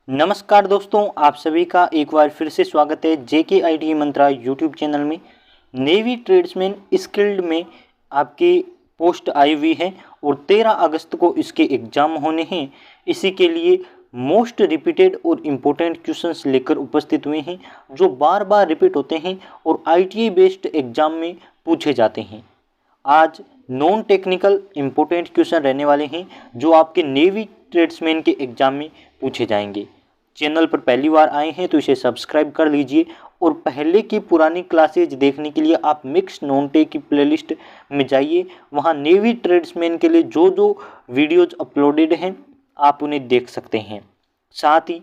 नमस्कार दोस्तों, आप सभी का एक बार फिर से स्वागत है जेके आईटी मंत्रा यूट्यूब चैनल में। नेवी ट्रेड्समैन स्किल्ड में आपकी पोस्ट आई हुई है और 13 अगस्त को इसके एग्ज़ाम होने हैं। इसी के लिए मोस्ट रिपीटेड और इम्पोर्टेंट क्वेश्चंस लेकर उपस्थित हुए हैं जो बार बार रिपीट होते हैं और आईटीआई बेस्ड एग्ज़ाम में पूछे जाते हैं। आज नॉन टेक्निकल इम्पोर्टेंट क्वेश्चन रहने वाले हैं जो आपके नेवी ट्रेड्समैन के एग्ज़ाम में पूछे जाएंगे। चैनल पर पहली बार आए हैं तो इसे सब्सक्राइब कर लीजिए और पहले की पुरानी क्लासेज देखने के लिए आप मिक्स नॉन टेक की प्लेलिस्ट में जाइए। वहां नेवी ट्रेड्समैन के लिए जो जो वीडियोज अपलोडेड हैं आप उन्हें देख सकते हैं। साथ ही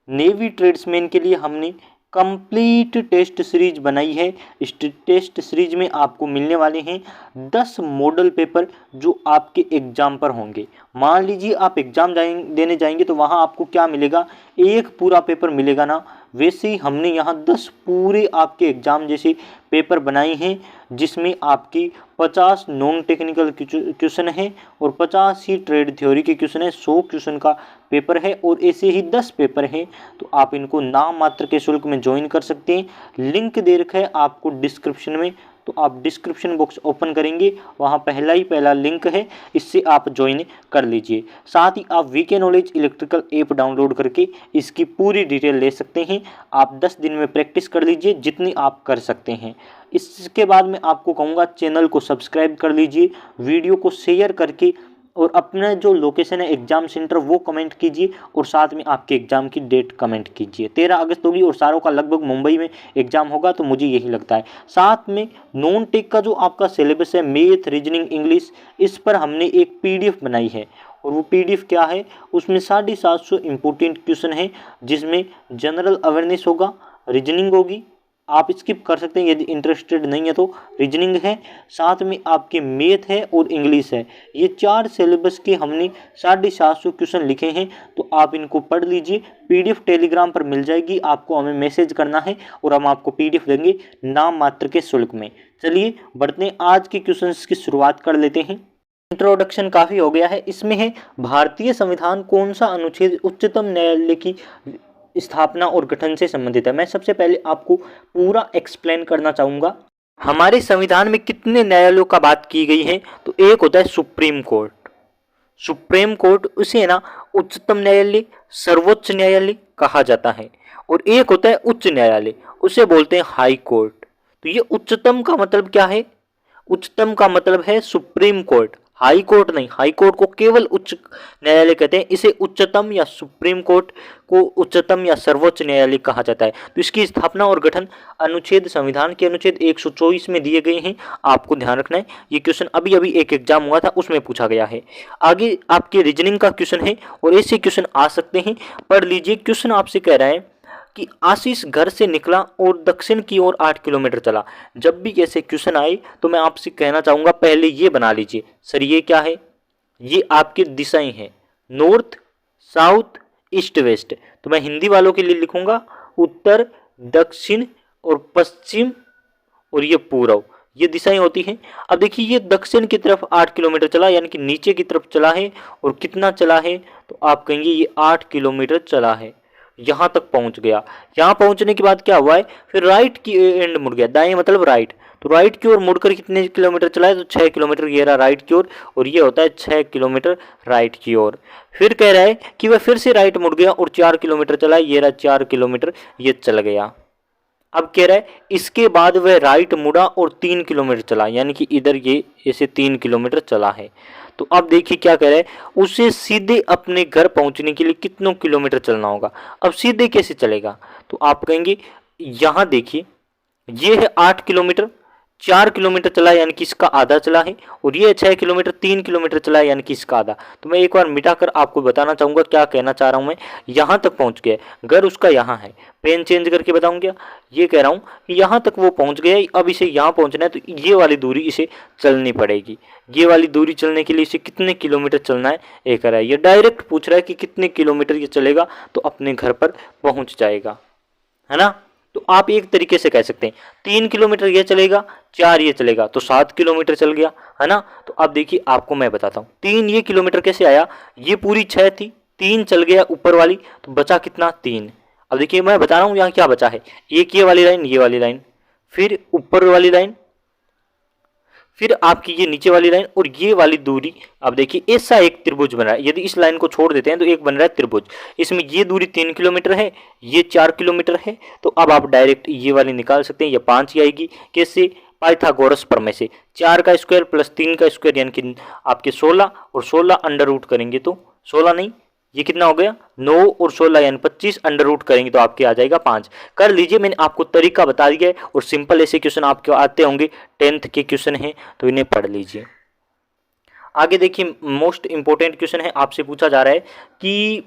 नेवी ट्रेड्समैन के लिए हमने कंप्लीट टेस्ट सीरीज बनाई है। इस टेस्ट सीरीज में आपको मिलने वाले हैं 10 मॉडल पेपर जो आपके एग्ज़ाम पर होंगे। मान लीजिए आप एग्ज़ाम देने जाएंगे तो वहाँ आपको क्या मिलेगा, एक पूरा पेपर मिलेगा ना। वैसे ही हमने यहाँ 10 पूरे आपके एग्ज़ाम जैसे पेपर बनाए हैं जिसमें आपकी 50 नॉन टेक्निकल क्वेश्चन है और 50 ही ट्रेड थ्योरी के क्वेश्चन है। 100 क्वेश्चन का पेपर है और ऐसे ही 10 पेपर हैं। तो आप इनको नाम मात्र के शुल्क में ज्वाइन कर सकते हैं। लिंक दे रखा है आपको डिस्क्रिप्शन में, तो आप डिस्क्रिप्शन बॉक्स ओपन करेंगे, वहाँ पहला लिंक है, इससे आप ज्वाइन कर लीजिए। साथ ही आप VK knowledge electrical app download करके इसकी पूरी डिटेल ले सकते हैं। आप 10 दिन में प्रैक्टिस कर लीजिए जितनी आप कर सकते हैं। इसके बाद मैं आपको कहूँगा चैनल को सब्सक्राइब कर लीजिए, वीडियो को शेयर करके और अपना जो लोकेशन है एग्ज़ाम सेंटर वो कमेंट कीजिए और साथ में आपके एग्ज़ाम की डेट कमेंट कीजिए। 13 अगस्त होगी और सारों का लगभग मुंबई में एग्ज़ाम होगा, तो मुझे यही लगता है। साथ में नॉन टेक का जो आपका सिलेबस है मैथ, रीजनिंग, इंग्लिश, इस पर हमने एक पीडीएफ बनाई है और वो पीडीएफ क्या है, उसमें 750 इम्पोर्टेंट क्वेश्चन है जिसमें जनरल अवेयरनेस होगा, रीजनिंग होगी, आप स्किप कर सकते हैं यदि इंटरेस्टेड नहीं है तो, रीजनिंग है, साथ में आपके मैथ है और इंग्लिश है। ये 4 सिलेबस के हमने 750 क्वेश्चन लिखे हैं, तो आप इनको पढ़ लीजिए। पीडीएफ टेलीग्राम पर मिल जाएगी, आपको हमें मैसेज करना है और हम आपको पीडीएफ देंगे नाम मात्र के शुल्क में। चलिए बढ़ते हैं, आज के क्वेश्चंस की शुरुआत कर लेते हैं। इंट्रोडक्शन काफ़ी हो गया है। इसमें है भारतीय संविधान कौन सा अनुच्छेद उच्चतम न्यायालय की स्थापना और गठन से संबंधित है। मैं सबसे पहले आपको पूरा एक्सप्लेन करना चाहूँगा। हमारे संविधान में कितने न्यायालयों का बात की गई है, तो एक होता है सुप्रीम कोर्ट। सुप्रीम कोर्ट उसे ना उच्चतम न्यायालय, सर्वोच्च न्यायालय कहा जाता है। और एक होता है उच्च न्यायालय, उसे बोलते हैं हाई कोर्ट। तो ये उच्चतम का मतलब क्या है, उच्चतम का मतलब है सुप्रीम कोर्ट, हाई कोर्ट नहीं। हाई कोर्ट को केवल उच्च न्यायालय कहते हैं, इसे उच्चतम या सुप्रीम कोर्ट को उच्चतम या सर्वोच्च न्यायालय कहा जाता है। तो इसकी स्थापना और गठन अनुच्छेद संविधान के अनुच्छेद 124 में दिए गए हैं, आपको ध्यान रखना है। ये क्वेश्चन अभी अभी एक एग्जाम हुआ था उसमें पूछा गया है। आगे आपके रीजनिंग का क्वेश्चन है और ऐसे क्वेश्चन आ सकते हैं, पढ़ लीजिए। क्वेश्चन आपसे कह रहा है कि आशीष घर से निकला और दक्षिण की ओर 8 किलोमीटर चला। जब भी ऐसे क्वेश्चन आए तो मैं आपसे कहना चाहूँगा पहले ये बना लीजिए। सर ये क्या है, ये आपकी दिशाएं हैं, नॉर्थ, साउथ, ईस्ट, वेस्ट। तो मैं हिंदी वालों के लिए लिखूंगा उत्तर, दक्षिण और पश्चिम और ये पूर्व, ये दिशाएं होती हैं। अब देखिए ये दक्षिण की तरफ 8 किलोमीटर चला, यानी कि नीचे की तरफ चला है। और कितना चला है, तो आप कहेंगे ये 8 किलोमीटर चला है, यहाँ तक पहुँच गया। यहाँ पहुँचने के बाद क्या हुआ है, फिर राइट की एंड मुड़ गया, दाएं मतलब राइट। तो राइट की ओर मुड़कर कितने किलोमीटर चला है, तो 6 किलोमीटर, ये रहा राइट की ओर, और ये होता है 6 किलोमीटर राइट की ओर। फिर कह रहा है कि वह फिर से राइट मुड़ गया और 4 किलोमीटर चला है, ये रहा 4 किलोमीटर, ये चल गया। अब कह रहा है इसके बाद वह राइट मुड़ा और 3 किलोमीटर चला, यानी कि इधर ये ऐसे 3 किलोमीटर चला है। तो अब देखिए क्या कह रहा है, उसे सीधे अपने घर पहुंचने के लिए कितनों किलोमीटर चलना होगा। अब सीधे कैसे चलेगा, तो आप कहेंगे यहाँ देखिए ये है 8 किलोमीटर, 4 किलोमीटर चला यानी कि इसका आधा चला है, और ये 6 किलोमीटर, 3 किलोमीटर चला है यानी कि इसका आधा। तो मैं एक बार मिटाकर आपको बताना चाहूँगा क्या कहना चाह रहा हूँ मैं। यहाँ तक पहुँच गया, घर उसका यहाँ है, पेन चेंज करके बताऊँ क्या, ये कह रहा हूँ कि यहाँ तक वो पहुँच गया, अब इसे यहाँ पहुँचना है तो ये वाली दूरी इसे चलनी पड़ेगी। ये वाली दूरी चलने के लिए इसे कितने किलोमीटर चलना है, ये कह रहा है। ये डायरेक्ट पूछ रहा है कि कितने किलोमीटर ये चलेगा तो अपने घर पर पहुँच जाएगा, है ना। तो आप एक तरीके से कह सकते हैं 3 किलोमीटर ये चलेगा, 4 ये चलेगा, तो 7 किलोमीटर चल गया, है ना। तो अब देखिए आपको मैं बताता हूँ 3 ये किलोमीटर कैसे आया, ये पूरी 6 थी, 3 चल गया ऊपर वाली, तो बचा कितना 3। अब देखिए मैं बता रहा हूँ यहाँ क्या बचा है, एक ये वाली लाइन, ये वाली लाइन, फिर ऊपर वाली लाइन, फिर आपकी ये नीचे वाली लाइन और ये वाली दूरी। अब देखिए ऐसा एक त्रिभुज बन रहा है, यदि इस लाइन को छोड़ देते हैं तो एक बन रहा है त्रिभुज। इसमें ये दूरी 3 किलोमीटर है, ये 4 किलोमीटर है, तो अब आप डायरेक्ट ये वाली निकाल सकते हैं, ये 5 ही आएगी। कैसे? पाइथागोरस प्रमेय से। 4 का स्क्वायर प्लस 3 का स्क्वायर यानी कि आपके 16, और 16 अंडर रूट करेंगे तो 16 नहीं, ये कितना हो गया 9 और 16 यानी 25, अंडर रूट करेंगे तो आपके आ जाएगा 5। कर लीजिए, मैंने आपको तरीका बता दिया है, और सिंपल ऐसे क्वेश्चन आपके आते होंगे, 10th के क्वेश्चन हैं तो इन्हें पढ़ लीजिए। आगे देखिए मोस्ट इंपोर्टेंट क्वेश्चन है, आपसे पूछा जा रहा है कि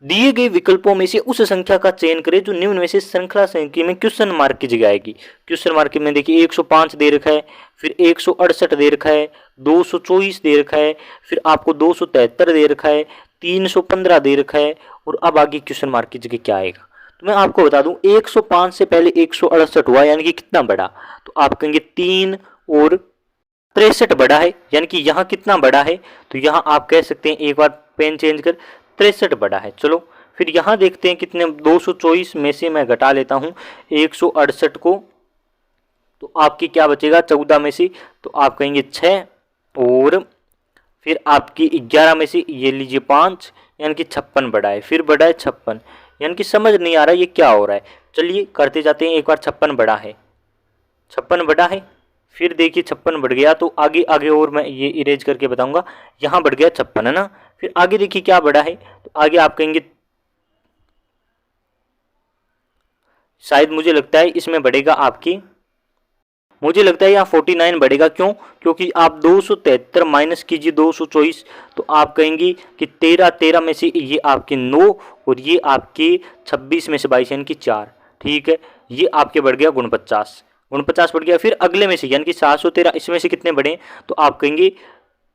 दिए गए विकल्पों में से उस संख्या का चयन करें जो निम्न में से श्रृंखला संख्या में क्वेश्चन मार्क की जगह आएगी। क्वेश्चन मार्क में देखिए 105 दे रखा है, फिर 168 दे रखा है, 224 दे रखा है, फिर आपको 273 दे रखा है, 315 दे रखा है, और अब आगे क्वेश्चन मार्क की जगह क्या आएगा। तो मैं आपको बता दूं 105 से पहले 168 हुआ यानी कि कितना बड़ा, तो आप कहेंगे 3 और 63 बड़ा है, यानी कि यहाँ कितना बड़ा है, तो यहाँ आप कह सकते हैं एक बार पेन चेंज कर 63 बड़ा है। चलो फिर यहाँ देखते हैं कितने, 224 में से मैं घटा लेता हूँ 168 को, तो आपकी क्या बचेगा 14 में से, तो आप कहेंगे 6, और फिर आपकी 11 में से ये लीजिए 5, यानी कि 56 बड़ा है, फिर बड़ा है 56, यानी कि समझ नहीं आ रहा ये क्या हो रहा है। चलिए करते जाते हैं, एक बार 56 बड़ा है, 56 बड़ा है, फिर देखिए 56 बढ़ गया, तो आगे आगे और मैं ये इरेज करके बताऊंगा, यहाँ बढ़ गया 56 है ना। फिर आगे देखिए क्या बढ़ा है, तो आगे आप कहेंगे शायद मुझे लगता है इसमें बढ़ेगा आपकी, मुझे लगता है यहाँ 49 बढ़ेगा। क्यों? क्योंकि आप 273 माइनस कीजिए 224, तो आप कहेंगे कि 13 में से ये आपके 9 और ये आपके 26 में से 22 यानी कि 4, ठीक है, ये आपके बढ़ गया 49 बढ़ गया। फिर अगले में से यानी कि 713, इसमें से कितने बढ़े, तो आप कहेंगे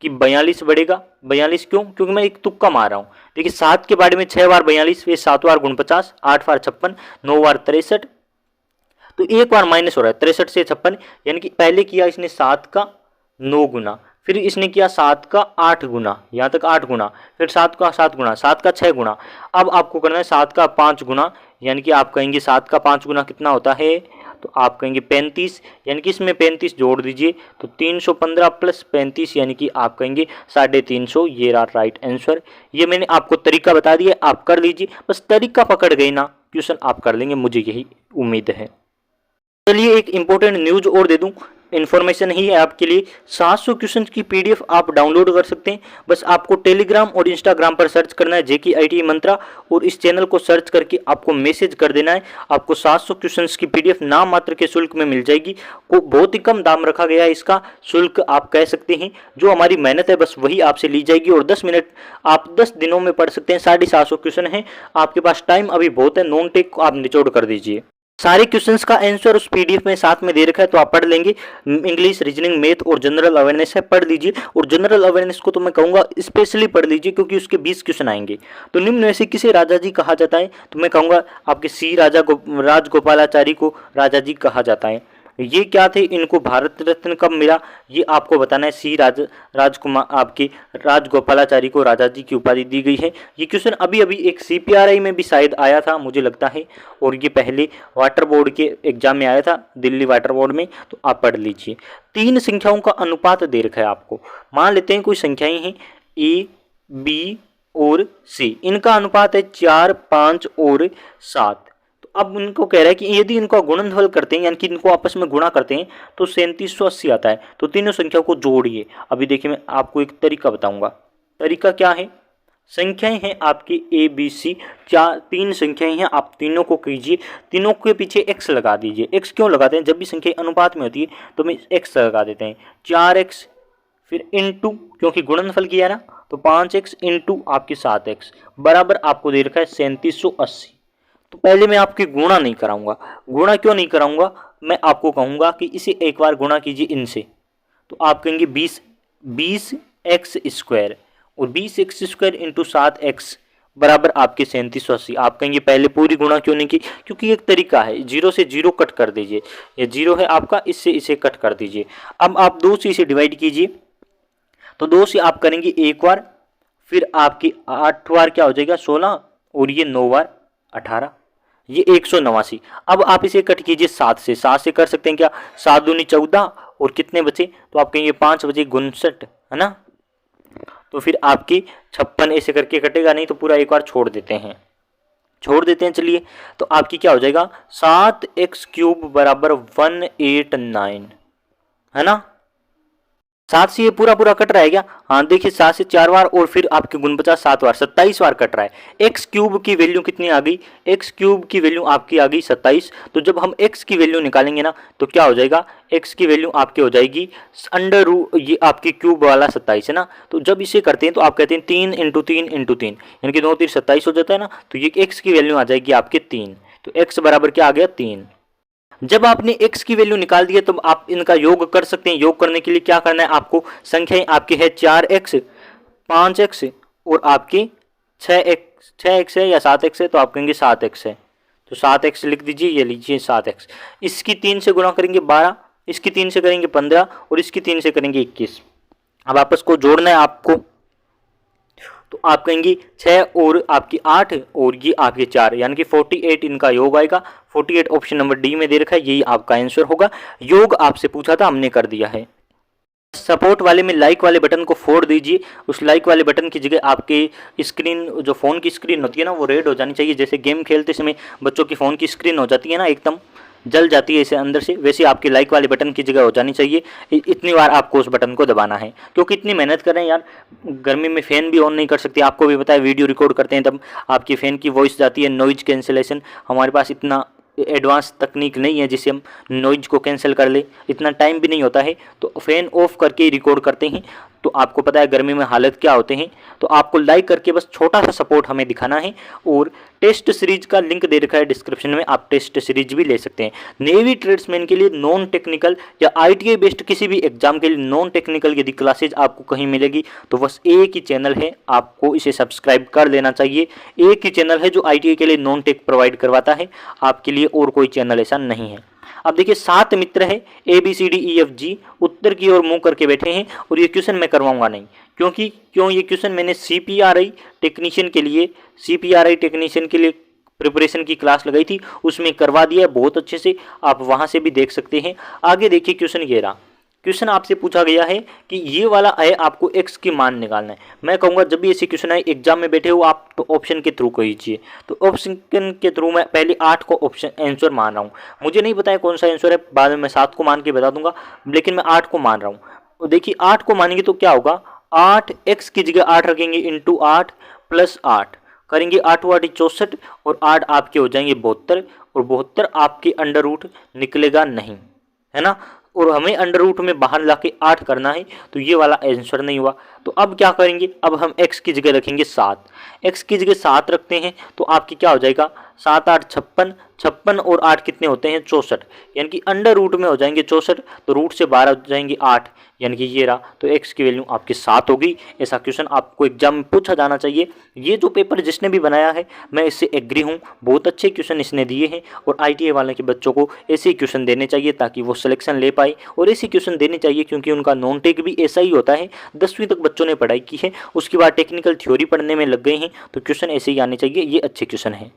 कि 42 बढ़ेगा। 42 क्यों? क्योंकि मैं एक तुक्का मार रहा हूँ। देखिए 7 के बारे में 6 बार 42, फिर 7 बार 49, 8 बार 56, 9 बार 63, तो एक बार माइनस हो रहा है 63 से 56, यानी कि पहले किया इसने 7 का 9 गुना, फिर इसने किया 7 का 8 गुना, यहाँ तक 8 गुना, फिर 7 का 7 गुना, 7 का 6 गुना, अब आपको करना है 7 का 5 गुना, यानी कि आप कहेंगे 7 का 5 गुना कितना होता है, तो आप कहेंगे 35, यानी कि इसमें 35 जोड़ दीजिए तो 315 प्लस 35 यानी कि आप कहेंगे 350, ये रहा राइट आंसर। ये मैंने आपको तरीका बता दिया, आप कर लीजिए, बस तरीका पकड़ गई ना क्वेश्चन आप कर लेंगे, मुझे यही उम्मीद है। चलिए एक इंपॉर्टेंट न्यूज और दे दूं, इन्फॉर्मेशन ही है आपके लिए, 700 क्वेश्चन की पीडीएफ आप डाउनलोड कर सकते हैं। बस आपको टेलीग्राम और इंस्टाग्राम पर सर्च करना है जेके आईटी मंत्रा, और इस चैनल को सर्च करके आपको मैसेज कर देना है, आपको 700 क्वेश्चन की पीडीएफ नाम मात्र के शुल्क में मिल जाएगी। को बहुत ही कम दाम रखा गया है इसका, शुल्क आप कह सकते हैं, जो हमारी मेहनत है बस वही आपसे ली जाएगी, और 10 मिनट आप 10 दिनों में पढ़ सकते हैं। 750 क्वेश्चन है, आपके पास टाइम अभी बहुत है, नॉन टेक को आप निचोड़ कर दीजिए। सारे क्वेश्चंस का आंसर उस पीडीएफ में साथ में दे रखा है, तो आप पढ़ लेंगे। इंग्लिश, रीजनिंग, मैथ और जनरल अवेयरनेस है, पढ़ लीजिए। और जनरल अवेयरनेस को तो मैं कहूँगा स्पेशली पढ़ लीजिए, क्योंकि उसके 20 क्वेश्चन आएंगे। तो निम्न में से किसे राजा जी कहा जाता है, तो मैं कहूँगा आपके सी राजगोपालाचारी को राजा जी कहा जाता है। ये क्या थे, इनको भारत रत्न कब मिला, ये आपको बताना है। सी राजकुमार आपके राजगोपालाचारी को राजा जी की उपाधि दी गई है। ये क्वेश्चन अभी अभी एक सीपीआरआई में भी शायद आया था मुझे लगता है, और ये पहले वाटर बोर्ड के एग्जाम में आया था, दिल्ली वाटर बोर्ड में, तो आप पढ़ लीजिए। 3 संख्याओं का अनुपात दे रखा है आपको। मान लेते हैं कोई संख्याएं हैं ए, बी और सी, इनका अनुपात है 4, 5 और 7। अब उनको कह रहा है कि यदि इनको गुणनफल करते हैं, यानी कि इनको आपस में गुणा करते हैं, तो 3780 आता है। तो तीनों संख्याओं को जोड़िए। अभी देखिए मैं आपको एक तरीका बताऊंगा। तरीका क्या है, संख्याएं हैं आपकी ए बी सी, 3 संख्याएं हैं, आप तीनों को कीजिए, तीनों के पीछे x लगा दीजिए। x क्यों लगाते हैं, जब भी संख्या अनुपात में होती है तो मैं x लगा देते हैं। 4x फिर इंटू, क्योंकि गुणनफल किया ना, तो 5x इंटू आपकी 7x बराबर आपको दे रखा है 3780। तो पहले मैं आपकी गुणा नहीं कराऊंगा। गुणा क्यों नहीं कराऊंगा, मैं आपको कहूंगा कि इसे एक बार गुणा कीजिए इनसे, तो आप कहेंगे 20x स्क्वायर, और 20x स्क्वायर इंटू 7x बराबर आपके 3780। आप कहेंगे पहले पूरी गुणा क्यों नहीं की, क्योंकि एक तरीका है, 0 से 0 कट कर दीजिए, ये 0 है आपका, इससे इसे कट कर दीजिए। अब आप 2 से इसे डिवाइड कीजिए, तो 2 से आप करेंगे एक बार, फिर आपकी 8 बार क्या हो जाएगा 16 और ये 9 बार 18, ये 189। अब आप इसे कट कीजिए 7 से, 7 से कर सकते हैं क्या, 7 दूनी 14 और कितने बचे, तो आप कहेंगे 5 बचे 59, है ना। तो फिर आपकी 56 ऐसे करके कटेगा, नहीं तो पूरा एक बार छोड़ देते हैं चलिए। तो आपकी क्या हो जाएगा 7x³ बराबर 189, है ना। 7 से ये पूरा कट रहा है क्या, हाँ देखिए 7 से 4 बार और फिर आपके गुण 50 7 बार 27 बार कट रहा है। x³ की वैल्यू कितनी आ गई, x³ की वैल्यू आपकी आ गई 27। तो जब हम x की वैल्यू निकालेंगे ना तो क्या हो जाएगा, x की वैल्यू आपकी हो जाएगी अंडर रूट, ये आपकी क्यूब वाला 27 है ना। तो जब इसे करते हैं तो आप कहते हैं 3 × 3 × 3 यानी कि 2 3 27 हो जाता है ना। तो ये x की वैल्यू आ जाएगी आपके 3, तो x बराबर क्या आ गया 3। जब आपने x की वैल्यू निकाल दी है तो आप इनका योग कर सकते हैं। योग करने के लिए क्या करना है आपको, संख्याएं आपकी है 4x 5x और आपकी 6x है या 7x है, तो आप कहेंगे 7x है, तो 7x लिख दीजिए, ये लीजिए 7x। इसकी 3 से गुणा करेंगे 12, इसकी 3 से करेंगे 15 और इसकी 3 से करेंगे 21। अब आपस को जोड़ना है आपको, तो आप कहेंगे 6 और आपकी 8 और ये आपके 4 यानी कि 48 इनका योग आएगा। 48 ऑप्शन नंबर डी में दे रखा है, यही आपका आंसर होगा। योग आपसे पूछा था, हमने कर दिया है। सपोर्ट वाले में लाइक वाले बटन को फोड़ दीजिए। उस लाइक वाले बटन की जगह आपके स्क्रीन, जो फ़ोन की स्क्रीन होती है ना, वो रेड हो जानी चाहिए। जैसे गेम खेलते समय बच्चों की फ़ोन की स्क्रीन हो जाती है ना, एकदम जल जाती है इसे अंदर से, वैसे आपके लाइक वाले बटन की जगह हो जानी चाहिए। इतनी बार आपको उस बटन को दबाना है, क्योंकि इतनी मेहनत कर रहे हैं यार, गर्मी में फ़ैन भी ऑन नहीं कर सकते। आपको भी पता है वीडियो रिकॉर्ड करते हैं तब आपकी फ़ैन की वॉइस जाती है, नॉइज कैंसिलेशन। हमारे पास इतना एडवांस तकनीक नहीं है जिससे हम नॉइज को कैंसिल कर ले, इतना टाइम भी नहीं होता है, तो फ़ैन ऑफ करके रिकॉर्ड करते हैं। तो आपको पता है गर्मी में हालत क्या होते हैं। तो आपको लाइक करके बस छोटा सा सपोर्ट हमें दिखाना है। और टेस्ट सीरीज का लिंक दे रखा है डिस्क्रिप्शन में, आप टेस्ट सीरीज भी ले सकते हैं। नेवी ट्रेड्समैन के लिए नॉन टेक्निकल या ITI बेस्ड किसी भी एग्जाम के लिए नॉन टेक्निकल यदि क्लासेज आपको कहीं मिलेगी तो बस एक ही चैनल है, आपको इसे सब्सक्राइब कर लेना चाहिए। एक ही चैनल है जो ITI के लिए नॉन टेक प्रोवाइड करवाता है, आपके लिए और कोई चैनल ऐसा नहीं है। अब देखिए 7 मित्र है, ABCDEFG उत्तर की ओर मुंह करके बैठे हैं और ये क्वेश्चन मैं करवाऊंगा नहीं, क्योंकि ये क्वेश्चन मैंने CPRI टेक्नीशियन के लिए प्रिपरेशन की क्लास लगाई थी, उसमें करवा दिया है बहुत अच्छे से, आप वहां से भी देख सकते हैं। आगे देखिए क्वेश्चन ये रहा। क्वेश्चन आपसे पूछा गया है कि ये वाला है, आपको x की मान निकालना है। मैं कहूँगा जब भी ऐसे क्वेश्चन आए एग्जाम में बैठे हो आप तो ऑप्शन के थ्रू कीजिए। तो ऑप्शन के थ्रू मैं पहले 8 को ऑप्शन आंसर मान रहा हूँ, मुझे नहीं पता है कौन सा आंसर है, बाद में मैं 7 को मान के बता दूंगा, लेकिन मैं 8 को मान रहा हूँ। देखिए 8 को मानेंगे तो क्या होगा, 8x की जगह 8 रखेंगे इंटू 8 प्लस 8 करेंगे, 8 8 64 और 8 आपके हो जाएंगे 72 और 72 आपके अंडर रूट निकलेगा नहीं, है ना। और हमें अंडर रूट में बाहर लाके 8 करना है, तो ये वाला आंसर नहीं हुआ। तो अब क्या करेंगे, अब हम x की जगह रखेंगे 7, x की जगह 7 रखते हैं तो आपकी क्या हो जाएगा 7 8 56, 56 और 8 कितने होते हैं 64, यानी कि अंडर रूट में हो जाएंगे 64, तो रूट से 12 हो जाएंगे 8, यानी कि ये रहा। तो x की वैल्यू आपकी 7 होगी। ऐसा क्वेश्चन आपको एग्जाम में पूछा जाना चाहिए। ये जो पेपर जिसने भी बनाया है मैं इससे एग्री हूँ, बहुत अच्छे क्वेश्चन इसने दिए हैं और ITI वाले के बच्चों को ऐसे ही क्वेश्चन देने चाहिए ताकि वो सिलेक्शन ले पाए, और ऐसे क्वेश्चन देने चाहिए क्योंकि उनका नॉन टेक भी ऐसा ही होता है। 10वीं तक बच्चों ने पढ़ाई की है, उसके बाद टेक्निकल थ्योरी पढ़ने में लग गए हैं, तो क्वेश्चन ऐसे ही आने चाहिए। ये अच्छे क्वेश्चन हैं।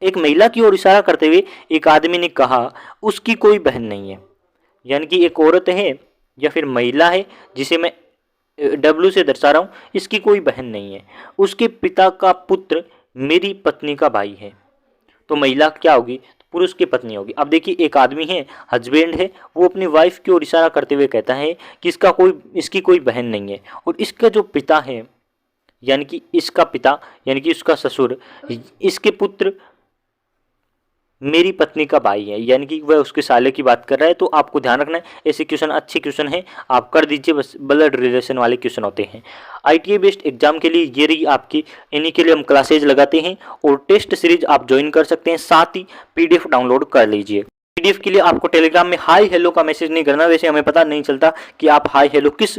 एक महिला की ओर इशारा करते हुए एक आदमी ने कहा उसकी कोई बहन नहीं है, यानी कि एक औरत है या फिर महिला है जिसे मैं W से दर्शा रहा हूँ, इसकी कोई बहन नहीं है, उसके पिता का पुत्र मेरी पत्नी का भाई है। तो महिला क्या होगी, पुरुष की पत्नी होगी। अब देखिए एक आदमी है, हस्बैंड है, वो अपनी वाइफ की ओर इशारा करते हुए कहता है कि इसकी कोई बहन नहीं है, और इसका जो पिता है यानी कि इसका पिता यानी कि उसका ससुर, इसके पुत्र मेरी पत्नी का भाई है, यानी कि वह उसके साले की बात कर रहा है। तो आपको ध्यान रखना है, ऐसे क्वेश्चन अच्छे क्वेश्चन हैं, आप कर दीजिए, बस ब्लड रिलेशन वाले क्वेश्चन होते हैं। ITI बेस्ड एग्जाम के लिए ये रही आपकी, इन्हीं के लिए हम क्लासेज लगाते हैं और टेस्ट सीरीज आप ज्वाइन कर सकते हैं, साथ ही PDF डाउनलोड कर लीजिए। PDF के लिए आपको टेलीग्राम में हाई हेलो का मैसेज नहीं करना, वैसे हमें पता नहीं चलता कि आप हाई हेलो किस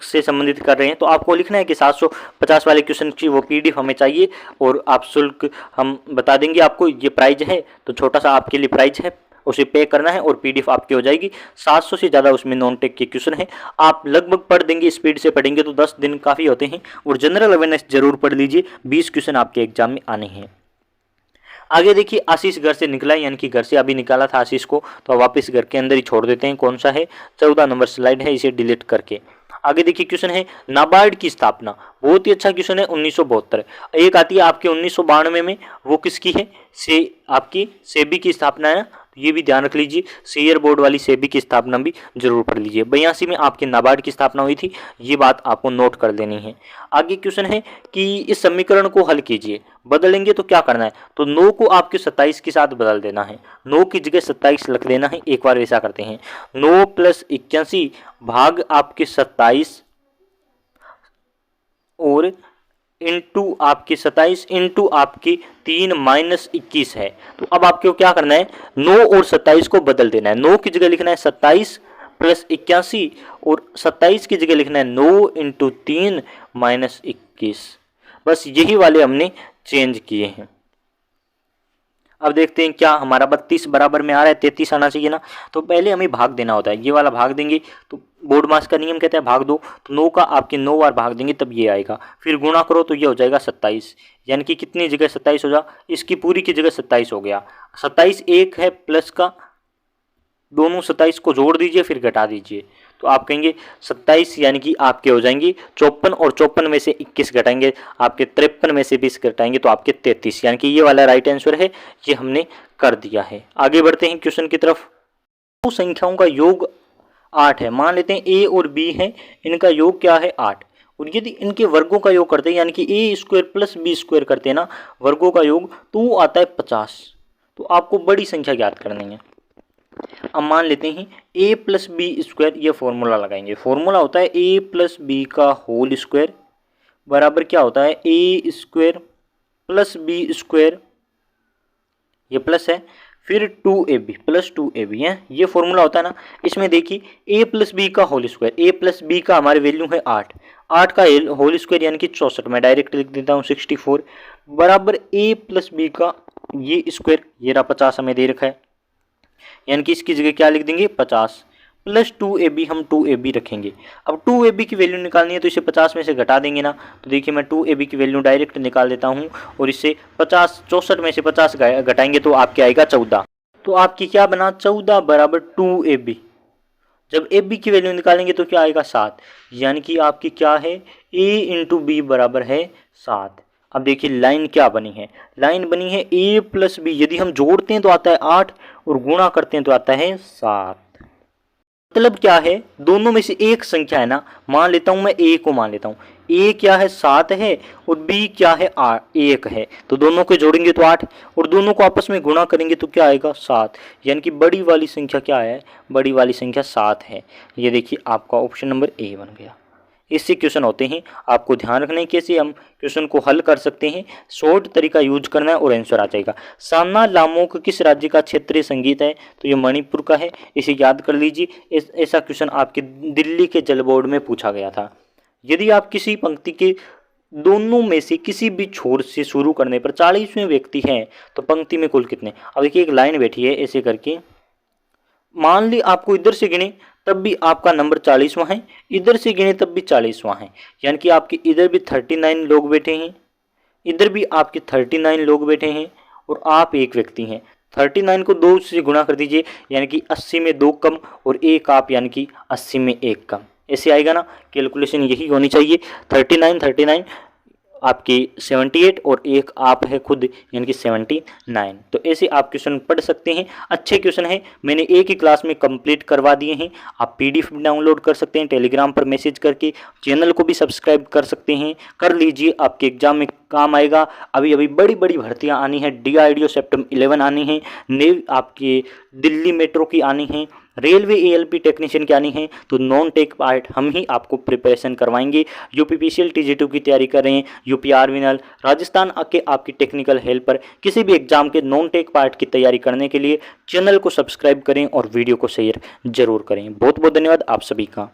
से संबंधित कर रहे हैं। तो आपको लिखना है कि 750 वाले क्वेश्चन की वो PDF हमें चाहिए, और आप शुल्क हम बता देंगे आपको, ये प्राइज है तो छोटा सा आपके लिए प्राइज है, उसे पे करना है और PDF आपकी हो जाएगी। 700 से ज़्यादा उसमें नॉन टेक के क्वेश्चन है, आप लगभग पढ़ देंगे, स्पीड से पढ़ेंगे तो 10 दिन काफ़ी होते हैं। और जनरल अवेयरनेस जरूर पढ़ लीजिए, 20 क्वेश्चन आपके एग्जाम में आने हैं। आगे देखिए, आशीष घर से निकला है, यानी कि घर से अभी निकाला था आशीष को, तो वापस घर के अंदर ही छोड़ देते हैं। कौन सा है, 14 नंबर स्लाइड है, इसे डिलीट करके। आगे देखिए क्वेश्चन है नाबार्ड की स्थापना, बहुत ही अच्छा क्वेश्चन है, 1972। एक आती है आपके 1992 में, वो किसकी है, आपकी सेबी की स्थापना है, ये भी ध्यान रख लीजिए। शेयर बोर्ड वाली सेबी की स्थापना भी जरूर पढ़ लीजिए। 82 में आपके नाबार्ड की स्थापना हुई थी, ये बात आपको नोट कर देनी है। आगे क्वेश्चन है कि इस समीकरण को हल कीजिए, बदलेंगे तो क्या करना है, तो 9 को आपके 27 के साथ बदल देना है, 9 की जगह 27 लिख देना है। एक बार ऐसा करते हैं, 9 + 81 भाग आपके 27 और इंटू आपके 27 इंटू आपकी 3 - 21 है। तो अब आपको क्या करना है, 9 और 27 को बदल देना है। 9 की जगह लिखना है 27 + 81 और 27 की जगह लिखना है 9 × 3 - 21। बस यही वाले हमने चेंज किए हैं। अब देखते हैं क्या हमारा 32 बराबर में आ रहा है, 33 आना चाहिए ना। तो पहले हमें भाग देना होता है, ये वाला भाग देंगे तो बोर्ड मास का नियम कहता है भाग दो, तो 9 का आपके 9 बार भाग देंगे तब ये आएगा। फिर गुणा करो तो ये हो जाएगा 27, यानी कि कितनी जगह 27 हो जा, इसकी पूरी की जगह 27 हो गया। 27 एक है प्लस का, दोनों 27 को जोड़ दीजिए फिर घटा दीजिए, तो आप कहेंगे 27 यानी कि आपके हो जाएंगे 54 और 54 में से 21 घटाएंगे, आपके 53 में से 20 घटाएंगे तो आपके 33, यानी कि ये वाला राइट आंसर है, ये हमने कर दिया है। आगे बढ़ते हैं क्वेश्चन की तरफ। दो संख्याओं का योग 8 है, मान लेते हैं A और B है, इनका योग क्या है 8, और यदि इनके वर्गों का योग करते हैं यानी कि A² + B² करते हैं ना, वर्गों का योग, तो आता है 50। तो आपको बड़ी संख्या ज्ञात करनी है। अब मान लेते हैं A + B², ये फॉर्मूला लगाएंगे। फॉर्मूला होता है A + B का होल स्क्वायर बराबर क्या होता है A² + B², ये प्लस है, फिर 2AB + 2AB है, ये फॉर्मूला होता है ना। इसमें देखिए A + B का होल स्क्वायर, A + B का हमारे वैल्यू है 8, 8 का होल स्क्वायर यानी कि 64, मैं डायरेक्ट लिख देता हूँ 64 बराबर A + B का ये स्क्वायर, ये रहा 50 हमें दे रखा है, यानी कि इसकी जगह क्या लिख देंगे 50 + 2AB, हम 2AB रखेंगे। अब 2AB की वैल्यू निकालनी है तो इसे 50 में से घटा देंगे ना, तो देखिए मैं 2AB की वैल्यू डायरेक्ट निकाल देता हूँ और इससे 50 64 में से 50 घटाएंगे तो आपके आएगा 14। तो आपकी क्या बना 14 बराबर 2AB। जब AB की वैल्यू निकालेंगे तो क्या आएगा 7, यानी कि आपकी क्या है A × B बराबर है 7। अब देखिए लाइन क्या बनी है, लाइन बनी है A + B, यदि हम जोड़ते हैं तो आता है 8 और गुणा करते हैं तो आता है 7। मतलब क्या है, दोनों में से एक संख्या है ना, मान लेता हूं मैं A को, मान लेता हूं A क्या है 7 है और B क्या है 1 है, तो दोनों को जोड़ेंगे तो 8 और दोनों को आपस में गुणा करेंगे तो क्या आएगा 7, यानी कि बड़ी वाली संख्या क्या है, बड़ी वाली संख्या 7 है। ये देखिए आपका ऑप्शन नंबर A बन गया। इससे क्वेश्चन होते हैं, आपको ध्यान रखना है कैसे हम क्वेश्चन को हल कर सकते हैं, शॉर्ट तरीका यूज करना है और आंसर आ जाएगा। सान्ना लामोक किस राज्य का क्षेत्रीय संगीत है, तो ये मणिपुर का है, इसे याद कर लीजिए। ऐसा क्वेश्चन आपके दिल्ली के जल बोर्ड में पूछा गया था। यदि आप किसी पंक्ति के दोनों में से किसी भी छोर से शुरू करने पर 40वें व्यक्ति हैं तो पंक्ति में कुल कितने, अब देखिए एक लाइन बैठी है ऐसे करके, मान ली आपको इधर से गिने तब भी आपका नंबर 40वां है, इधर से गिने तब भी 40वां है, यानी कि आपके इधर भी 39 लोग बैठे हैं, इधर भी आपके 39 लोग बैठे हैं और आप एक व्यक्ति हैं। 39 को 2 से गुणा कर दीजिए, यानी कि 80 में 2 कम और एक आप, यानी कि 80 में 1 कम, ऐसे आएगा ना। कैलकुलेशन यही होनी चाहिए। 39 आपकी 78 और एक आप है खुद, यानी कि 79। तो ऐसे आप क्वेश्चन पढ़ सकते हैं, अच्छे क्वेश्चन हैं, मैंने एक ही क्लास में कंप्लीट करवा दिए हैं। आप PDF डाउनलोड कर सकते हैं, टेलीग्राम पर मैसेज करके, चैनल को भी सब्सक्राइब कर सकते हैं, कर लीजिए, आपके एग्जाम में काम आएगा। अभी अभी बड़ी बड़ी भर्तियां आनी है, DRDO सेप्टेम्बर 11 आनी है, नेव आपके दिल्ली मेट्रो की आनी है, रेलवे ALP टेक्नीशियन की आनी है, तो नॉन टेक पार्ट हम ही आपको प्रिपरेशन करवाएंगे। UPPCL TG2 की तैयारी कर रहे हैं, UP आर्मिनल, राजस्थान के आपकी टेक्निकल हेल्पर, किसी भी एग्जाम के नॉन टेक पार्ट की तैयारी करने के लिए चैनल को सब्सक्राइब करें और वीडियो को शेयर जरूर करें। बहुत बहुत धन्यवाद आप सभी का।